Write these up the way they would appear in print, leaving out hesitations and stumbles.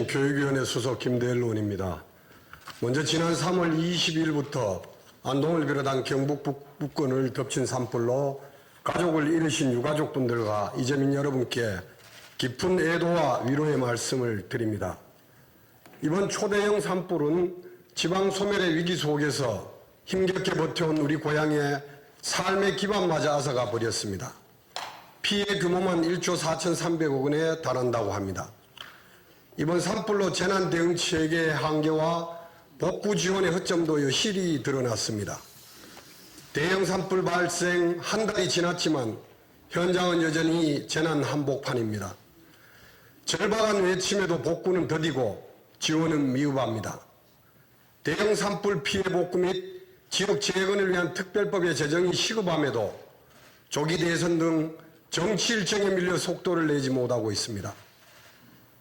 교육위원회 소속 김대일 의원입니다. 먼저 지난 3월 20일부터 안동을 비롯한 경북 북부권을 덮친 산불로 가족을 잃으신 유가족분들과 이재민 여러분께 깊은 애도와 위로의 말씀을 드립니다. 이번 초대형 산불은 지방 소멸의 위기 속에서 힘겹게 버텨온 우리 고향의 삶의 기반마저 앗아가 버렸습니다. 피해 규모만 1조 4,300억 원에 달한다고 합니다. 이번 산불로 재난대응체계의 한계와 복구 지원의 허점도 여실히 드러났습니다. 대형 산불 발생 한 달이 지났지만 현장은 여전히 재난 한복판입니다. 절박한 외침에도 복구는 더디고 지원은 미흡합니다. 대형 산불 피해 복구 및 지역 재건을 위한 특별법의 제정이 시급함에도 조기 대선 등 정치 일정에 밀려 속도를 내지 못하고 있습니다.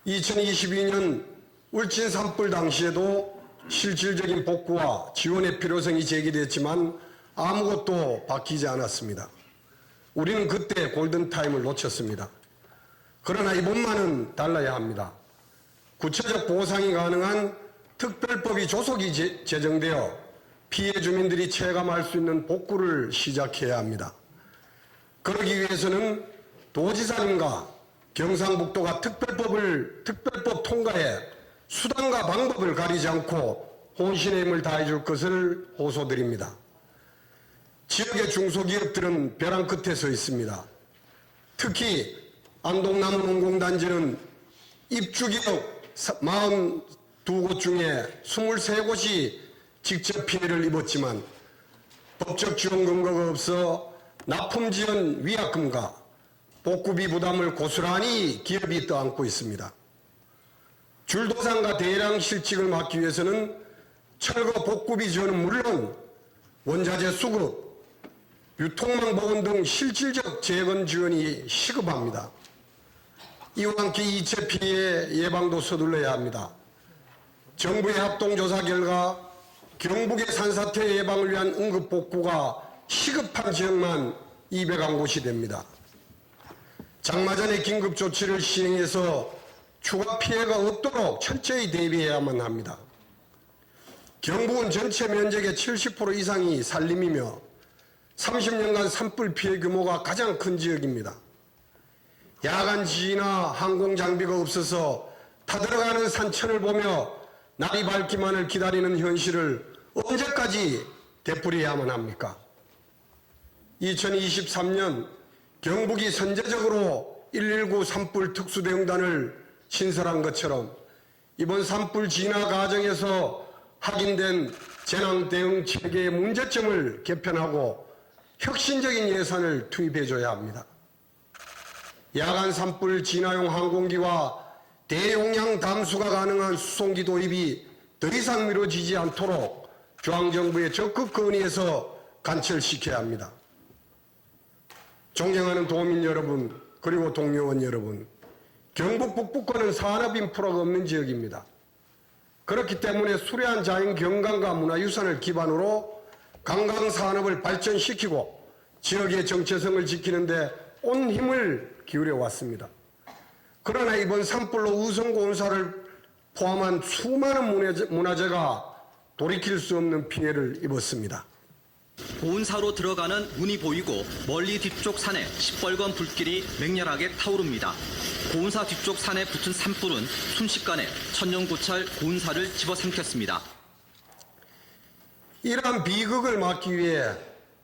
2022년 울진 산불 당시에도 실질적인 복구와 지원의 필요성이 제기됐지만 아무것도 바뀌지 않았습니다. 우리는 그때 골든타임을 놓쳤습니다. 그러나 이번만은 달라야 합니다. 구체적 보상이 가능한 특별법이 조속히 제정되어 피해 주민들이 체감할 수 있는 복구를 시작해야 합니다. 그러기 위해서는 도지사님과 경상북도가 특별법 통과에 수단과 방법을 가리지 않고 혼신의 힘을 다해줄 것을 호소드립니다. 지역의 중소기업들은 벼랑 끝에 서 있습니다. 특히 안동남원운공단지는 입주기업 42곳 중에 23곳이 직접 피해를 입었지만 법적 지원 근거가 없어 납품지원 위약금과 복구비 부담을 고스란히 기업이 떠안고 있습니다. 줄도상과 대량 실직을 막기 위해서는 철거 복구비 지원은 물론 원자재 수급, 유통망 보건 등 실질적 재건 지원이 시급합니다. 이와 함께 이체 피해 예방도 서둘러야 합니다. 정부의 합동조사 결과 경북의 산사태 예방을 위한 응급 복구가 시급한 지역만 201곳이 됩니다. 장마 전에 긴급 조치를 시행해서 추가 피해가 없도록 철저히 대비해야만 합니다. 경북은 전체 면적의 70% 이상이 산림이며 30년간 산불 피해 규모가 가장 큰 지역입니다. 야간 지휘나 항공 장비가 없어서 타들어가는 산천을 보며 날이 밝기만을 기다리는 현실을 언제까지 되풀이해야만 합니까? 2023년 경북이 선제적으로 119 산불 특수대응단을 신설한 것처럼 이번 산불 진화 과정에서 확인된 재난대응 체계의 문제점을 개편하고 혁신적인 예산을 투입해줘야 합니다. 야간 산불 진화용 항공기와 대용량 담수가 가능한 수송기 도입이 더 이상 미뤄지지 않도록 중앙정부에 적극 건의해서 관철시켜야 합니다. 존경하는 도민 여러분, 그리고 동료원 여러분, 경북 북부권은 산업 인프라가 없는 지역입니다. 그렇기 때문에 수려한 자연 경관과 문화유산을 기반으로 관광산업을 발전시키고 지역의 정체성을 지키는 데 온 힘을 기울여 왔습니다. 그러나 이번 산불로 의성고운사를 포함한 수많은 문화재가 돌이킬 수 없는 피해를 입었습니다. 고운사로 들어가는 문이 보이고 멀리 뒤쪽 산에 시뻘건 불길이 맹렬하게 타오릅니다. 고운사 뒤쪽 산에 붙은 산불은 순식간에 천년고찰 고운사를 집어삼켰습니다. 이러한 비극을 막기 위해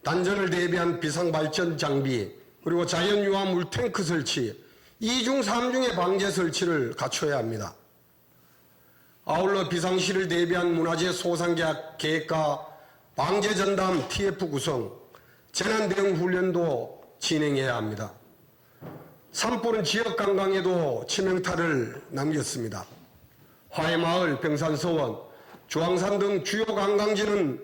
단전을 대비한 비상발전 장비 그리고 자연유화 물탱크 설치 2중 3중의 방제 설치를 갖춰야 합니다. 아울러 비상시를 대비한 문화재 소상 계획과 방제 전담 TF 구성, 재난대응 훈련도 진행해야 합니다. 산불은 지역 관광에도 치명타를 남겼습니다. 화해마을, 병산서원, 주황산 등 주요 관광지는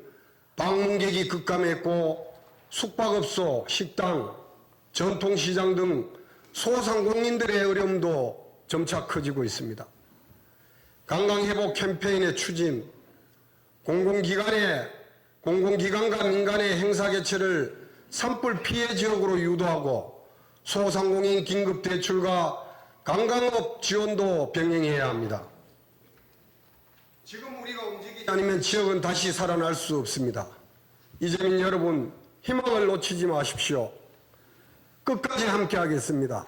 방문객이 급감했고 숙박업소, 식당, 전통시장 등 소상공인들의 어려움도 점차 커지고 있습니다. 관광회복 캠페인의 추진, 공공기관과 민간의 행사 개최를 산불 피해 지역으로 유도하고 소상공인 긴급대출과 관광업 지원도 병행해야 합니다. 지금 우리가 움직이지 않으면 지역은 다시 살아날 수 없습니다. 이재민 여러분, 희망을 놓치지 마십시오. 끝까지 함께하겠습니다.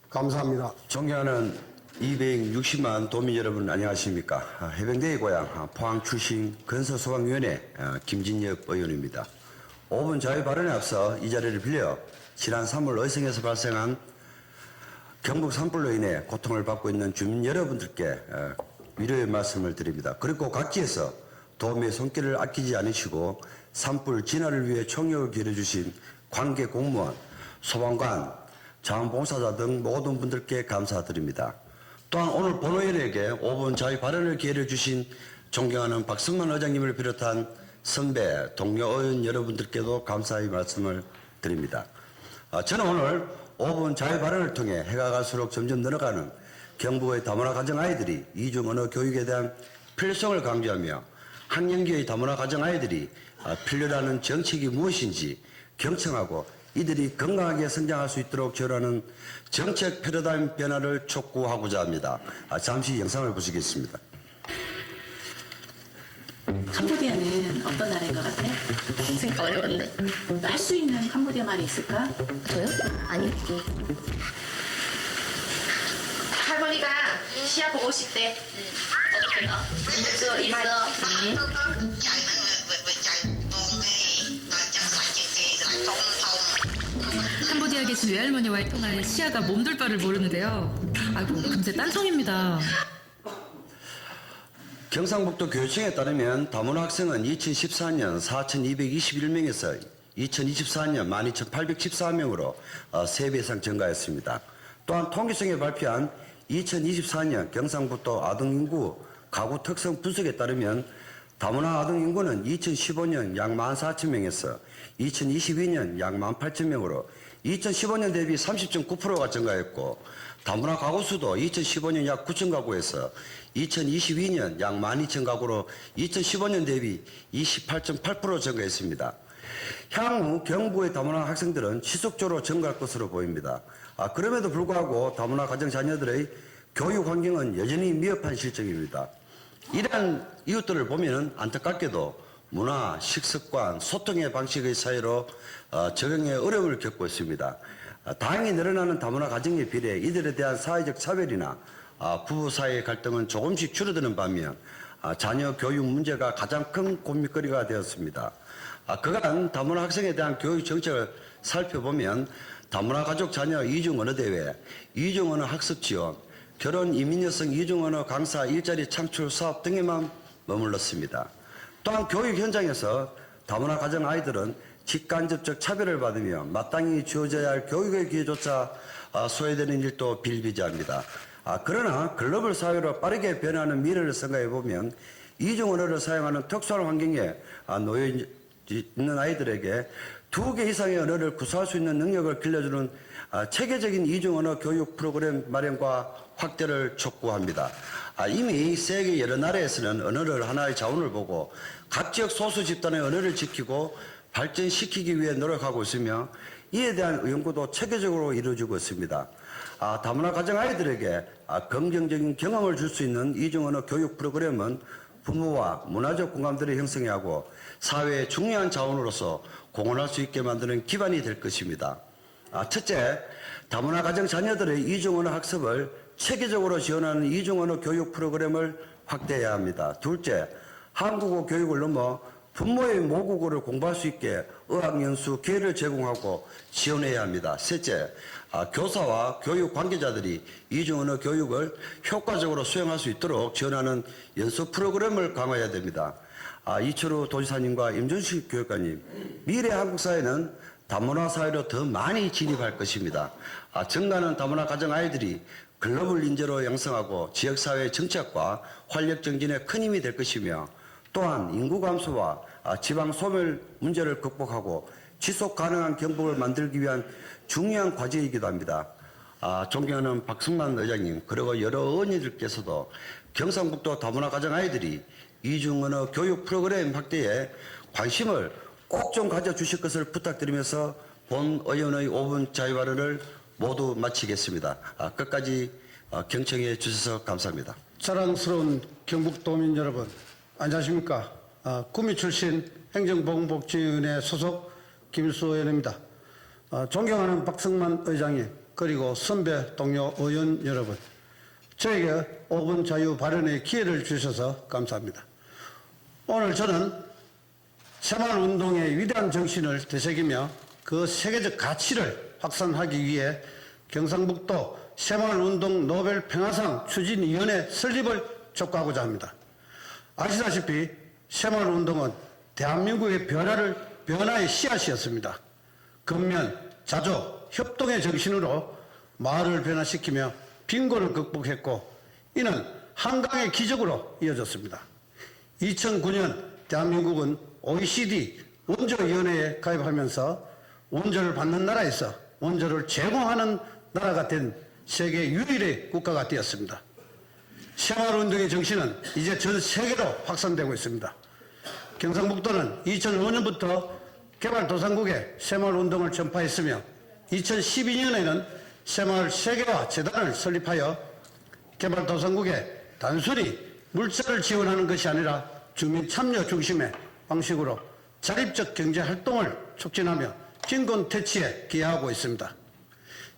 감사합니다. 존경하는 260만 도민 여러분 안녕하십니까. 해병대의 고향 포항 출신 건설소방위원회 김진엽 의원입니다. 5분 자유 발언에 앞서 이 자리를 빌려 지난 3월 의성에서 발생한 경북 산불로 인해 고통을 받고 있는 주민 여러분들께 위로의 말씀을 드립니다. 그리고 각지에서 도움의 손길을 아끼지 않으시고 산불 진화를 위해 총력을 기울여주신 관계 공무원, 소방관, 자원봉사자 등 모든 분들께 감사드립니다. 또한 오늘 본의원에게 5분 자유 발언을 기회를 주신 존경하는 박성만 의장님을 비롯한 선배, 동료 의원 여러분들께도 감사의 말씀을 드립니다. 저는 오늘 5분 자유 발언을 통해 해가 갈수록 점점 늘어가는 경북의 다문화 가정 아이들이 이중 언어 교육에 대한 필요성을 강조하며 학령기의 다문화 가정 아이들이 필요라는 정책이 무엇인지 경청하고 이들이 건강하게 성장할 수 있도록 지원하는 정책 패러다임 변화를 촉구하고자 합니다. 잠시 영상을 보시겠습니다. 캄보디아는 어떤 나라인 것 같아? 생각 어려운데. 할 수 있는 캄보디아 말이 있을까? 저요? 아니. 할머니가 시야 보고 싶대. 있어, 있어. 캄보디아 계신 외할머니와의 통화에 시아가 몸둘 바를 모르는데요. 아이고, 금세 딴송입니다. 경상북도 교육청에 따르면 다문화 학생은 2014년 4,221명에서 2024년 12,814명으로 3배 이상 증가했습니다. 또한 통계청에 발표한 2024년 경상북도 아동인구 가구 특성 분석에 따르면 다문화 아동인구는 2015년 약 14,000명에서 2022년 약 18,000명으로 2015년 대비 30.9%가 증가했고 다문화 가구 수도 2015년 약 9천 가구에서 2022년 약 12,000가구로 2015년 대비 28.8% 증가했습니다. 향후 경북의 다문화 학생들은 지속적으로 증가할 것으로 보입니다. 그럼에도 불구하고 다문화 가정 자녀들의 교육 환경은 여전히 미흡한 실정입니다. 이러한 이웃들을 보면 안타깝게도 문화, 식습관, 소통의 방식의 차이로 적응에 어려움을 겪고 있습니다. 다행히 늘어나는 다문화 가정에 비례 이들에 대한 사회적 차별이나 부부 사이의 갈등은 조금씩 줄어드는 반면 자녀 교육 문제가 가장 큰 고민거리가 되었습니다. 그간 다문화 학생에 대한 교육 정책을 살펴보면 다문화 가족 자녀 이중 언어 대회, 이중 언어 학습 지원, 결혼 이민 여성 이중 언어 강사 일자리 창출 사업 등에만 머물렀습니다. 또한 교육 현장에서 다문화 가정 아이들은 직간접적 차별을 받으며 마땅히 주어져야 할 교육의 기회조차 소외되는 일도 비일비재합니다. 그러나 글로벌 사회로 빠르게 변화하는 미래를 생각해 보면 이중 언어를 사용하는 특수한 환경에 놓여 있는 아이들에게 2개 이상의 언어를 구사할 수 있는 능력을 길러주는 체계적인 이중 언어 교육 프로그램 마련과 확대를 촉구합니다. 이미 세계 여러 나라에서는 언어를 하나의 자원을 보고 각 지역 소수 집단의 언어를 지키고 발전시키기 위해 노력하고 있으며 이에 대한 연구도 체계적으로 이루어지고 있습니다. 다문화 가정 아이들에게 긍정적인 경험을 줄 수 있는 이중 언어 교육 프로그램은 부모와 문화적 공감대를 형성해 하고 사회의 중요한 자원으로서 공헌할 수 있게 만드는 기반이 될 것입니다. 첫째, 다문화 가정 자녀들의 이중 언어 학습을 체계적으로 지원하는 이중 언어 교육 프로그램을 확대해야 합니다. 둘째, 한국어 교육을 넘어 부모의 모국어를 공부할 수 있게 어학연수 기회를 제공하고 지원해야 합니다. 셋째, 교사와 교육 관계자들이 이중 언어 교육을 효과적으로 수행할 수 있도록 지원하는 연수 프로그램을 강화해야 됩니다. 이철우 도지사님과 임준식 교육관님, 미래 한국 사회는 다문화 사회로 더 많이 진입할 것입니다. 증가하는 다문화 가정 아이들이 글로벌 인재로 양성하고 지역사회의 정착과 활력 정진에 큰 힘이 될 것이며 또한 인구 감소와 지방 소멸 문제를 극복하고 지속 가능한 경북을 만들기 위한 중요한 과제이기도 합니다. 존경하는 박승만 의장님 그리고 여러 의원님들께서도 경상북도 다문화 가정 아이들이 이중 언어 교육 프로그램 확대에 관심을 꼭 좀 가져주실 것을 부탁드리면서 본 의원의 5분 자유 발언을 모두 마치겠습니다. 끝까지 경청해 주셔서 감사합니다. 사랑스러운 경북도민 여러분, 안녕하십니까? 구미 출신 행정보건복지위원회 소속 김일수 의원입니다. 존경하는 박성만 의장님, 그리고 선배 동료 의원 여러분, 저에게 5분 자유 발언의 기회를 주셔서 감사합니다. 오늘 저는 새마을운동의 위대한 정신을 되새기며 그 세계적 가치를 확산하기 위해 경상북도 새마을운동 노벨 평화상 추진위원회 설립을 촉구하고자 합니다. 아시다시피 새마을운동은 대한민국의 변화의 씨앗이었습니다. 근면, 자조, 협동의 정신으로 마을을 변화시키며 빈곤을 극복했고 이는 한강의 기적으로 이어졌습니다. 2009년 대한민국은 OECD 원조위원회에 가입하면서 원조를 받는 나라에서 원조를 제공하는 나라가 된 세계 유일의 국가가 되었습니다. 새마을운동의 정신은 이제 전 세계로 확산되고 있습니다. 경상북도는 2005년부터 개발도상국에 새마을운동을 전파했으며 2012년에는 새마을 세계화 재단을 설립하여 개발도상국에 단순히 물자를 지원하는 것이 아니라 주민 참여 중심의 방식으로 자립적 경제 활동을 촉진하며 빈곤 퇴치에 기여하고 있습니다.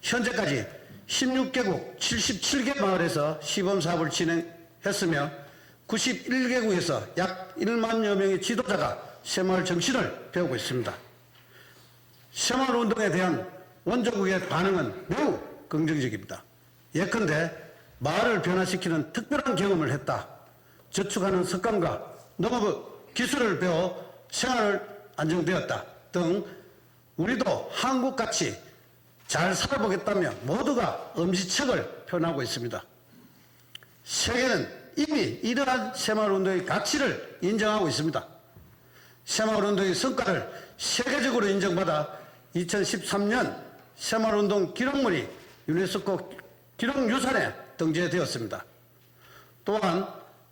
현재까지 16개국 77개 마을에서 시범사업을 진행했으며 91개국에서 약 1만여 명의 지도자가 새마을 정신을 배우고 있습니다. 새마을운동에 대한 원조국의 반응은 매우 긍정적입니다. 예컨대 마을을 변화시키는 특별한 경험을 했다. 저축하는 습관과 농업 기술을 배워 생활을 안정되었다 등 우리도 한국같이 잘 살아보겠다며 모두가 엄지척을 표현하고 있습니다. 세계는 이미 이러한 새마을운동의 가치를 인정하고 있습니다. 새마을운동의 성과를 세계적으로 인정받아 2013년 새마을운동 기록물이 유네스코 기록유산에 등재되었습니다. 또한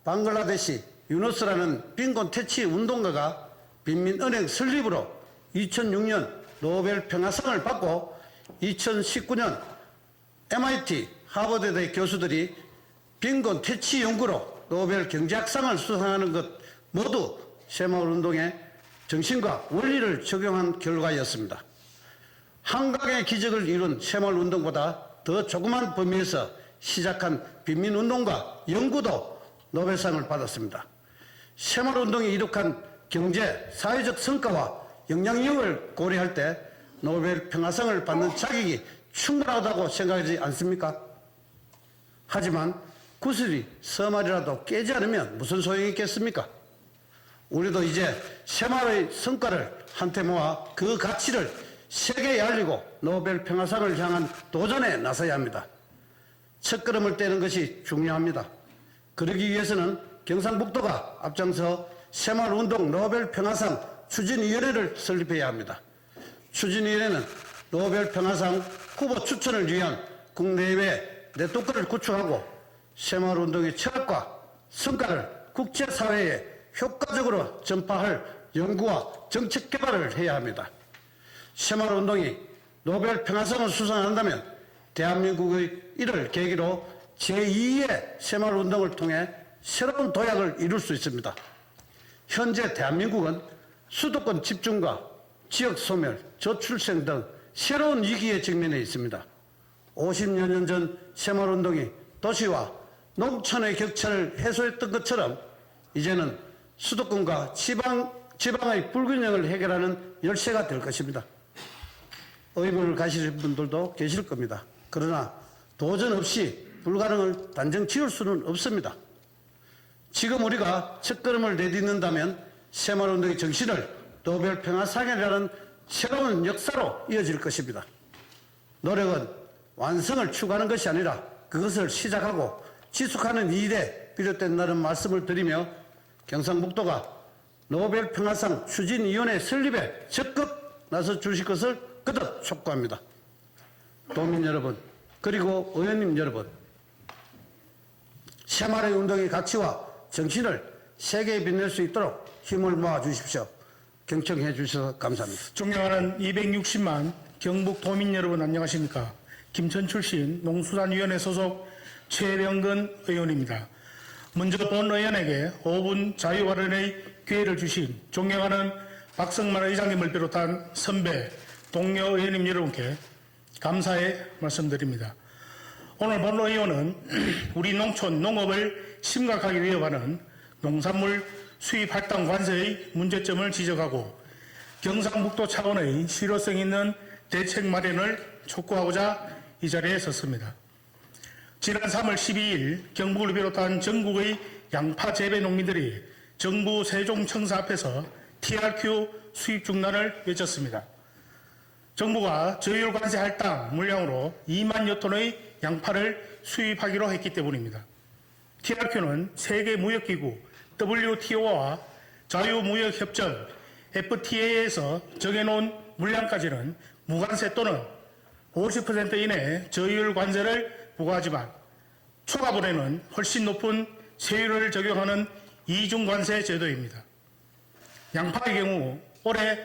방글라데시 유누스라는 빈곤 퇴치 운동가가 빈민은행 설립으로 2006년 노벨 평화상을 받고 2019년 MIT 하버드대 교수들이 빈곤 퇴치 연구로 노벨 경제학상을 수상하는 것 모두 새마을운동의 정신과 원리를 적용한 결과였습니다. 한강의 기적을 이룬 새마을운동보다 더 조그만 범위에서 시작한 빈민운동과 연구도 노벨상을 받았습니다. 새마을운동이 이룩한 경제, 사회적 성과와 영향력을 고려할 때 노벨 평화상을 받는 자격이 충분하다고 생각하지 않습니까? 하지만 구슬이 서말이라도 깨지 않으면 무슨 소용이 있겠습니까? 우리도 이제 새마을의 성과를 한테 모아 그 가치를 세계에 알리고 노벨 평화상을 향한 도전에 나서야 합니다. 첫걸음을 떼는 것이 중요합니다. 그러기 위해서는 경상북도가 앞장서 새마을운동 노벨 평화상 추진위원회를 설립해야 합니다. 추진위원회는 노벨 평화상 후보 추천을 위한 국내외 네트워크를 구축하고 새마을운동의 철학과 성과를 국제사회에 효과적으로 전파할 연구와 정책 개발을 해야 합니다. 새마을운동이 노벨 평화상을 수상한다면 대한민국의 이를 계기로 제2의 새마을운동을 통해 새로운 도약을 이룰 수 있습니다. 현재 대한민국은 수도권 집중과 지역 소멸, 저출생 등 새로운 위기에 직면해 있습니다. 50여 년 전 새마을운동이 도시와 농촌의 격차를 해소했던 것처럼 이제는 수도권과 지방의 불균형을 해결하는 열쇠가 될 것입니다. 의문을 가지실 분들도 계실 겁니다. 그러나 도전 없이 불가능을 단정 지을 수는 없습니다. 지금 우리가 첫걸음을 내딛는다면 새마을운동의 정신을 노벨 평화상이라는 새로운 역사로 이어질 것입니다. 노력은 완성을 추구하는 것이 아니라 그것을 시작하고 지속하는 일에 비롯된다는 말씀을 드리며 경상북도가 노벨 평화상 추진위원회 설립에 적극 나서 주실 것을 거듭 촉구합니다. 도민 여러분, 그리고 의원님 여러분, 새마을의 운동의 가치와 정신을 세계에 빛낼 수 있도록 힘을 모아 주십시오. 경청해 주셔서 감사합니다. 존경하는 260만 경북 도민 여러분 안녕하십니까? 김천 출신 농수산위원회 소속 최병근 의원입니다. 먼저 본 의원에게 5분 자유 발언의 기회를 주신 존경하는 박성만 의장님을 비롯한 선배, 동료 의원님 여러분께 감사의 말씀드립니다. 오늘 본 의원은 우리 농촌 농업을 심각하게 위협하는 농산물 수입 할당 관세의 문제점을 지적하고 경상북도 차원의 실효성 있는 대책 마련을 촉구하고자 이 자리에 섰습니다. 지난 3월 12일 경북을 비롯한 전국의 양파 재배 농민들이 정부 세종청사 앞에서 TRQ 수입 중단을 외쳤습니다. 정부가 저율 관세 할당 물량으로 2만여 톤의 양파를 수입하기로 했기 때문입니다. TRQ는 세계무역기구 WTO와 자유무역협정 FTA에서 정해놓은 물량까지는 무관세 또는 50% 이내 저율 관세를 부과하지만 초과분에는 훨씬 높은 세율을 적용하는 이중관세 제도입니다. 양파의 경우 올해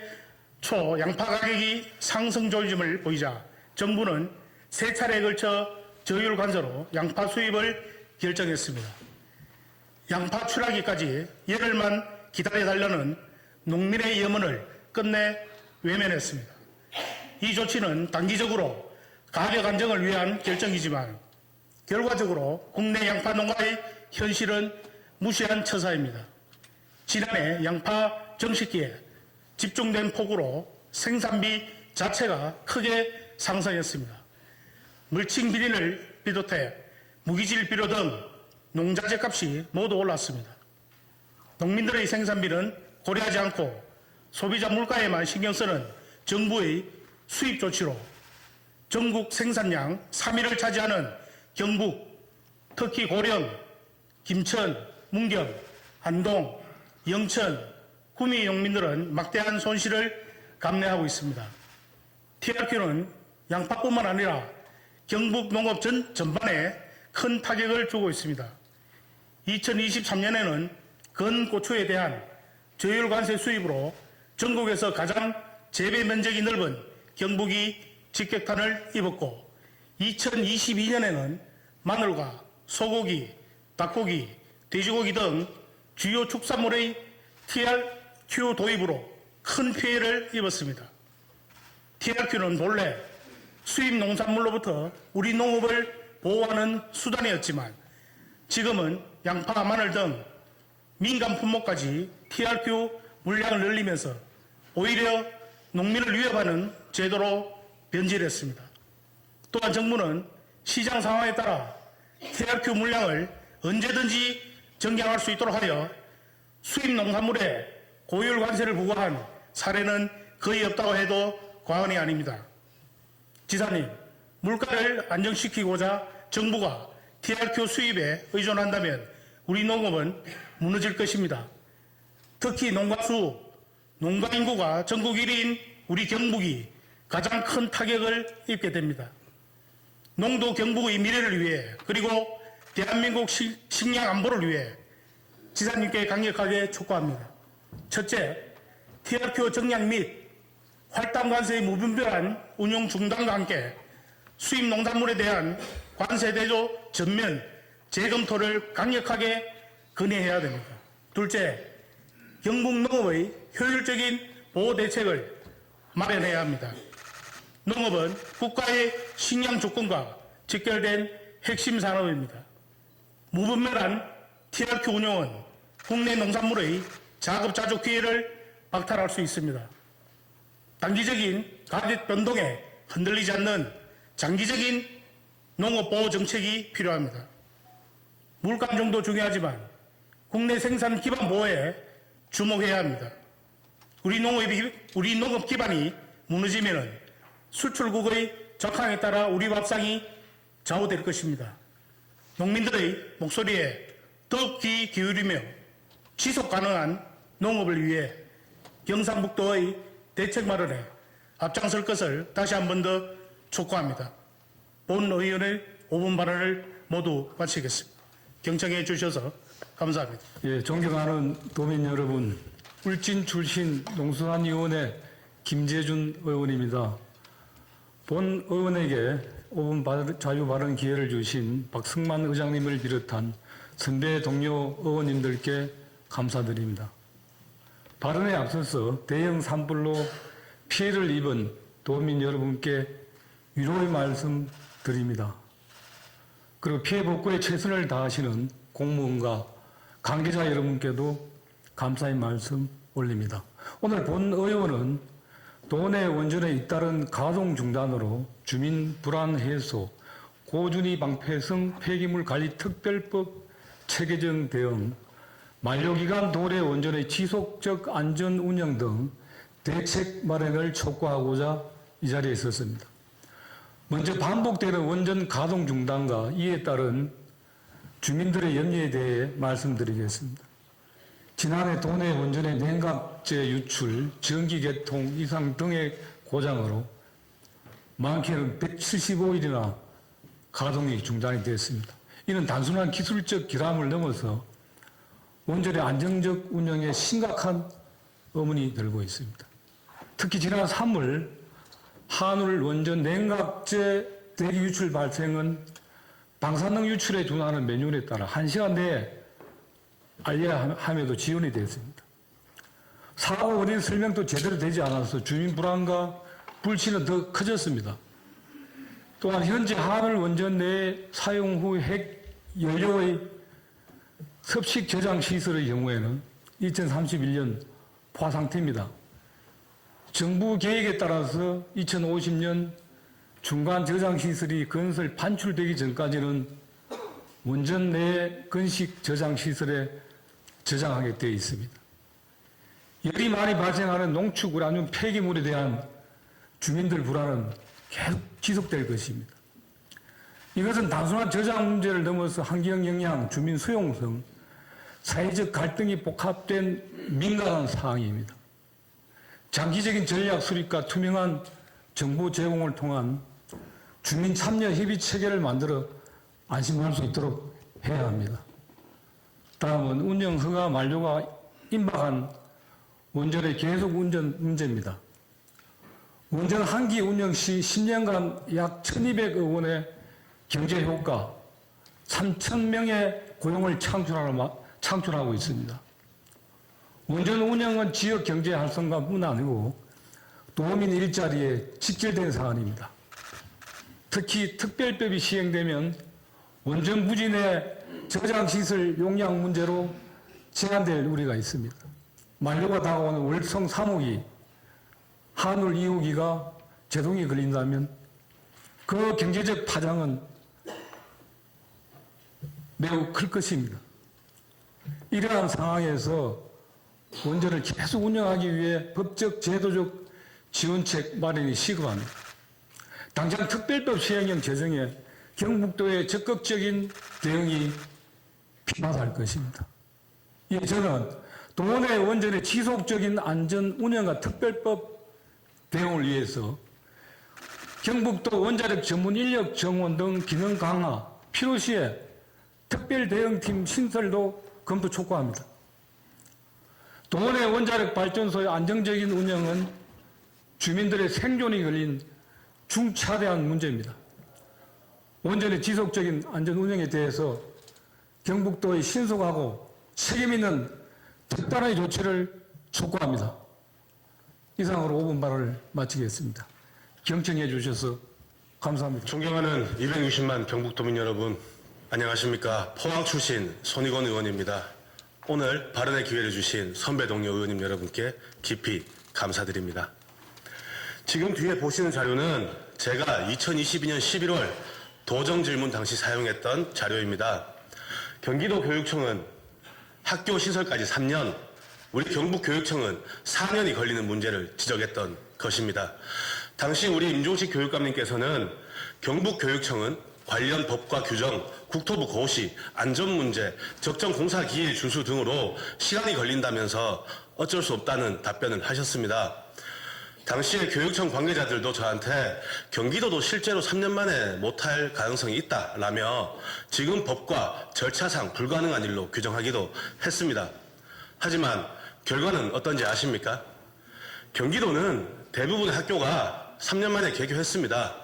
초 양파 가격이 상승 조짐을 보이자 정부는 세 차례에 걸쳐 저율 관세로 양파 수입을 결정했습니다. 양파 출하기까지 열흘만 기다려달라는 농민의 염원을 끝내 외면했습니다. 이 조치는 단기적으로 가격 안정을 위한 결정이지만 결과적으로 국내 양파 농가의 현실은 무시한 처사입니다. 지난해 양파 정식기에 집중된 폭우로 생산비 자체가 크게 상승했습니다. 물칭 비린을 비롯해 무기질 비료 등 농자재 값이 모두 올랐습니다. 농민들의 생산비는 고려하지 않고 소비자 물가에만 신경 쓰는 정부의 수입 조치로 전국 생산량 3위를 차지하는 경북, 특히 고령, 김천, 문경, 안동, 영천, 구미 농민들은 막대한 손실을 감내하고 있습니다. TRQ는 양파뿐만 아니라 경북 농업 전반에 큰 타격을 주고 있습니다. 2023년에는 건고추에 대한 저율 관세 수입으로 전국에서 가장 재배 면적이 넓은 경북이 직격탄을 입었고 2022년에는 마늘과 소고기, 닭고기, 돼지고기 등 주요 축산물의 TRQ 도입으로 큰 피해를 입었습니다. TRQ는 본래 수입 농산물로부터 우리 농업을 보호하는 수단이었지만 지금은 양파, 마늘 등 민간 품목까지 TRQ 물량을 늘리면서 오히려 농민을 위협하는 제도로 변질했습니다. 또한 정부는 시장 상황에 따라 TRQ 물량을 언제든지 정량할 수 있도록 하여 수입 농산물에 고율 관세를 부과한 사례는 거의 없다고 해도 과언이 아닙니다. 지사님, 물가를 안정시키고자 정부가 TRQ 수입에 의존한다면 우리 농업은 무너질 것입니다. 특히 농가수, 농가인구가 전국 1위인 우리 경북이 가장 큰 타격을 입게 됩니다. 농도 경북의 미래를 위해 그리고 대한민국 식량 안보를 위해 지사님께 강력하게 촉구합니다. 첫째, TRQ 정량 및 할당 관세의 무분별한 운용 중단과 함께 수입 농산물에 대한 관세 대조 전면 재검토를 강력하게 건의해야 됩니다. 둘째, 경북 농업의 효율적인 보호 대책을 마련해야 합니다. 농업은 국가의 식량 주권과 직결된 핵심 산업입니다. 무분별한 TRQ 운용은 국내 농산물의 자급자족 기회를 박탈할 수 있습니다. 단기적인 가격 변동에 흔들리지 않는 장기적인 농업보호 정책이 필요합니다. 물가 안정도 중요하지만 국내 생산 기반 보호에 주목해야 합니다. 우리 농업 기반이 무너지면 수출국의 적항에 따라 우리 밥상이 좌우될 것입니다. 농민들의 목소리에 더욱 귀 기울이며 지속 가능한 농업을 위해 경상북도의 대책 마련에 앞장설 것을 다시 한 번 더 촉구합니다. 본 의원의 5분 발언을 모두 마치겠습니다. 경청해 주셔서 감사합니다. 예, 존경하는 도민 여러분, 울진 출신 농수산위원회 김재준 의원입니다. 본 의원에게 5분 자유 발언 기회를 주신 박승만 의장님을 비롯한 선배 동료 의원님들께 감사드립니다. 발언에 앞서서 대형 산불로 피해를 입은 도민 여러분께 위로의 말씀 드립니다. 그리고 피해 복구에 최선을 다하시는 공무원과 관계자 여러분께도 감사의 말씀 올립니다. 오늘 본 의원은 도내 원전에 잇따른 가동 중단으로 주민 불안 해소, 고준위 방패성 폐기물 관리 특별법 체계적 대응, 만료기간 도내 원전의 지속적 안전 운영 등 대책 마련을 촉구하고자 이 자리에 있었습니다. 먼저 반복되는 원전 가동 중단과 이에 따른 주민들의 염려에 대해 말씀드리겠습니다. 지난해 도내 원전의 냉각제 유출, 전기 개통 이상 등의 고장으로 많게는 175일이나 가동이 중단이 됐습니다. 이는 단순한 기술적 결함을 넘어서 원전의 안정적 운영에 심각한 의문이 들고 있습니다. 특히 지난 3월 한울 원전 냉각제 대기 유출 발생은 방사능 유출에 준하는 매뉴얼에 따라 1시간 내에 알려야 함에도 지연이 됐습니다. 사고 원인 설명도 제대로 되지 않아서 주민 불안과 불신은 더 커졌습니다. 또한 현재 한울 원전 내 사용 후 핵 연료의 섭식 저장 시설의 경우에는 2031년 포화 상태입니다. 정부 계획에 따라서 2050년 중간 저장 시설이 건설 반출되기 전까지는 원전 내 건식 저장 시설에 저장하게 되어 있습니다. 열이 많이 발생하는 농축 우라늄 폐기물에 대한 주민들 불안은 계속 지속될 것입니다. 이것은 단순한 저장 문제를 넘어서 환경 영향, 주민 수용성, 사회적 갈등이 복합된 민감한 사항입니다. 장기적인 전략 수립과 투명한 정보 제공을 통한 주민 참여 협의 체계를 만들어 안심할 수 있도록 해야 합니다. 다음은 운영 허가 만료가 임박한 원전의 계속 운전 문제입니다. 원전 한 기 운영 시 10년간 약 1,200억 원의 경제 효과, 3,000명의 고용을 창출하고 있습니다. 원전 운영은 지역 경제 활성화뿐 아니고 도민 일자리에 직결된 사안입니다. 특히 특별법이 시행되면 원전 부지 내 저장시설 용량 문제로 제한될 우려가 있습니다. 만료가 다가오는 월성 3호기, 한울 2호기가 제동이 걸린다면 그 경제적 파장은 매우 클 것입니다. 이러한 상황에서 원전을 계속 운영하기 위해 법적, 제도적 지원책 마련이 시급합니다. 당장 특별법 시행령 제정에 경북도의 적극적인 대응이 필요할 것입니다. 예, 저는 도내 원전의 지속적인 안전 운영과 특별법 대응을 위해서 경북도 원자력 전문 인력 정원 등 기능 강화, 필요시에 특별 대응팀 신설도 검토 촉구합니다. 도내 원자력 발전소의 안정적인 운영은 주민들의 생존이 걸린 중차대한 문제입니다. 원전의 지속적인 안전 운영에 대해서 경북도의 신속하고 책임 있는 특단의 조치를 촉구합니다. 이상으로 5분 발언을 마치겠습니다. 경청해 주셔서 감사합니다. 존경하는 260만 경북도민 여러분, 안녕하십니까. 포항 출신 손익원 의원입니다. 오늘 발언의 기회를 주신 선배 동료 의원님 여러분께 깊이 감사드립니다. 지금 뒤에 보시는 자료는 제가 2022년 11월 도정질문 당시 사용했던 자료입니다. 경기도 교육청은 학교 시설까지 3년, 우리 경북교육청은 4년이 걸리는 문제를 지적했던 것입니다. 당시 우리 임종식 교육감님께서는 경북교육청은 관련 법과 규정, 국토부 고시, 안전문제, 적정 공사 기일 준수 등으로 시간이 걸린다면서 어쩔 수 없다는 답변을 하셨습니다. 당시에 교육청 관계자들도 저한테 경기도도 실제로 3년 만에 못할 가능성이 있다라며 지금 법과 절차상 불가능한 일로 규정하기도 했습니다. 하지만 결과는 어떤지 아십니까? 경기도는 대부분의 학교가 3년 만에 개교했습니다.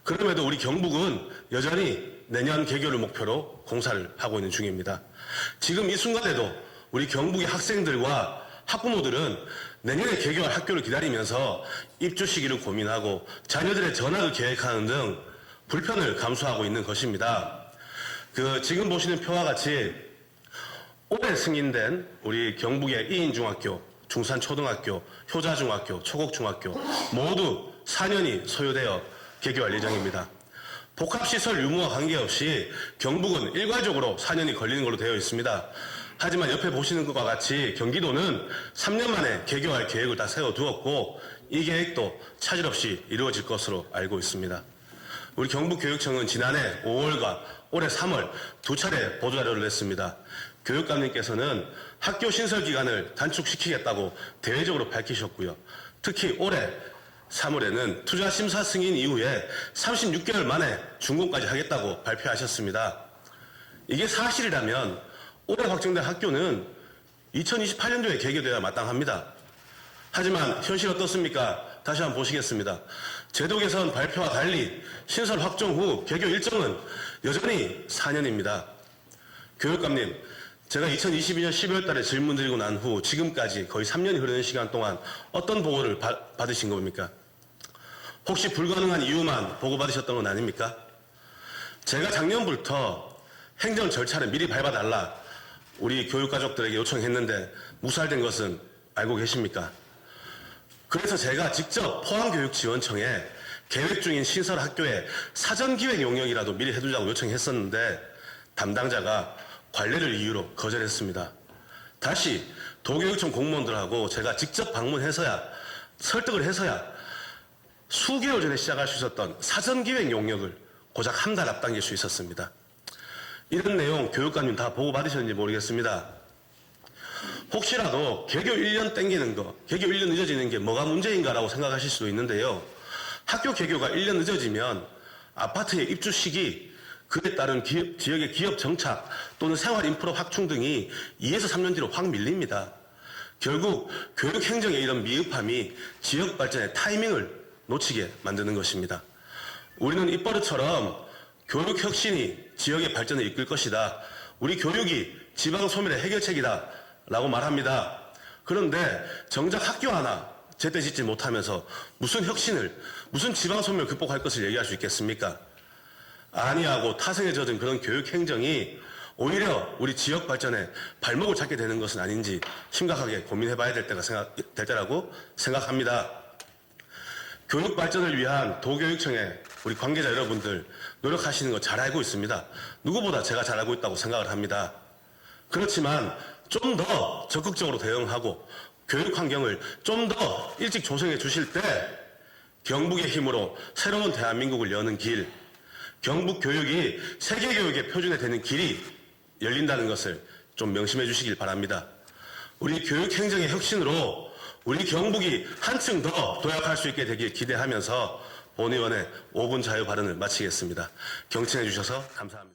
그럼에도 우리 경북은 여전히 내년 개교를 목표로 공사를 하고 있는 중입니다. 지금 이 순간에도 우리 경북의 학생들과 학부모들은 내년에 개교할 학교를 기다리면서 입주 시기를 고민하고 자녀들의 전학을 계획하는 등 불편을 감수하고 있는 것입니다. 지금 보시는 표와 같이 올해 승인된 우리 경북의 이인중학교, 중산초등학교, 효자중학교, 초곡중학교 모두 4년이 소요되어 개교할 예정입니다. 복합시설 유무와 관계없이 경북은 일괄적으로 4년이 걸리는 걸로 되어 있습니다. 하지만 옆에 보시는 것과 같이 경기도는 3년 만에 개교할 계획을 다 세워두었고 이 계획도 차질 없이 이루어질 것으로 알고 있습니다. 우리 경북교육청은 지난해 5월과 올해 3월 두 차례 보도자료를 냈습니다. 교육감님께서는 학교 신설 기간을 단축시키겠다고 대외적으로 밝히셨고요. 특히 올해 3월에는 투자 심사 승인 이후에 36개월 만에 준공까지 하겠다고 발표하셨습니다. 이게 사실이라면 올해 확정된 학교는 2028년도에 개교되어야 마땅합니다. 하지만 현실 어떻습니까? 다시 한번 보시겠습니다. 제도 개선 발표와 달리 신설 확정 후 개교 일정은 여전히 4년입니다. 교육감님, 제가 2022년 12월 달에 질문 드리고 난 후 지금까지 거의 3년이 흐르는 시간 동안 어떤 보고를 받으신 겁니까? 혹시 불가능한 이유만 보고받으셨던 건 아닙니까? 제가 작년부터 행정 절차를 미리 밟아달라 우리 교육가족들에게 요청했는데 무살된 것은 알고 계십니까? 그래서 제가 직접 포항교육지원청에 계획 중인 신설 학교에 사전기획 용역이라도 미리 해두자고 요청했었는데 담당자가 관례를 이유로 거절했습니다. 다시 도교육청 공무원들하고 제가 직접 방문해서야 설득을 해서야 수개월 전에 시작할 수 있었던 사전기획 용역을 고작 한 달 앞당길 수 있었습니다. 이런 내용 교육감님 다 보고받으셨는지 모르겠습니다. 혹시라도 개교 1년 땡기는 거, 개교 1년 늦어지는 게 뭐가 문제인가라고 생각하실 수도 있는데요. 학교 개교가 1년 늦어지면 아파트의 입주 시기, 그에 따른 지역의 기업 정착 또는 생활 인프라 확충 등이 2에서 3년 뒤로 확 밀립니다. 결국 교육 행정의 이런 미흡함이 지역 발전의 타이밍을 놓치게 만드는 것입니다. 우리는 입버릇처럼 교육 혁신이 지역의 발전을 이끌 것이다. 우리 교육이 지방 소멸의 해결책이다. 라고 말합니다. 그런데 정작 학교 하나 제때 짓지 못하면서 무슨 혁신을, 무슨 지방 소멸 극복할 것을 얘기할 수 있겠습니까? 안이하고 타성에 젖은 그런 교육 행정이 오히려 우리 지역 발전에 발목을 잡게 되는 것은 아닌지 심각하게 고민해봐야 될 때라고 생각합니다. 교육 발전을 위한 도교육청의 우리 관계자 여러분들 노력하시는 거 잘 알고 있습니다. 누구보다 제가 잘 알고 있다고 생각을 합니다. 그렇지만 좀 더 적극적으로 대응하고 교육 환경을 좀 더 일찍 조성해 주실 때 경북의 힘으로 새로운 대한민국을 여는 길, 경북 교육이 세계 교육의 표준이 되는 길이 열린다는 것을 좀 명심해 주시길 바랍니다. 우리 교육 행정의 혁신으로 우리 경북이 한층 더 도약할 수 있게 되길 기대하면서 본 의원의 5분 자유 발언을 마치겠습니다. 경청해 주셔서 감사합니다.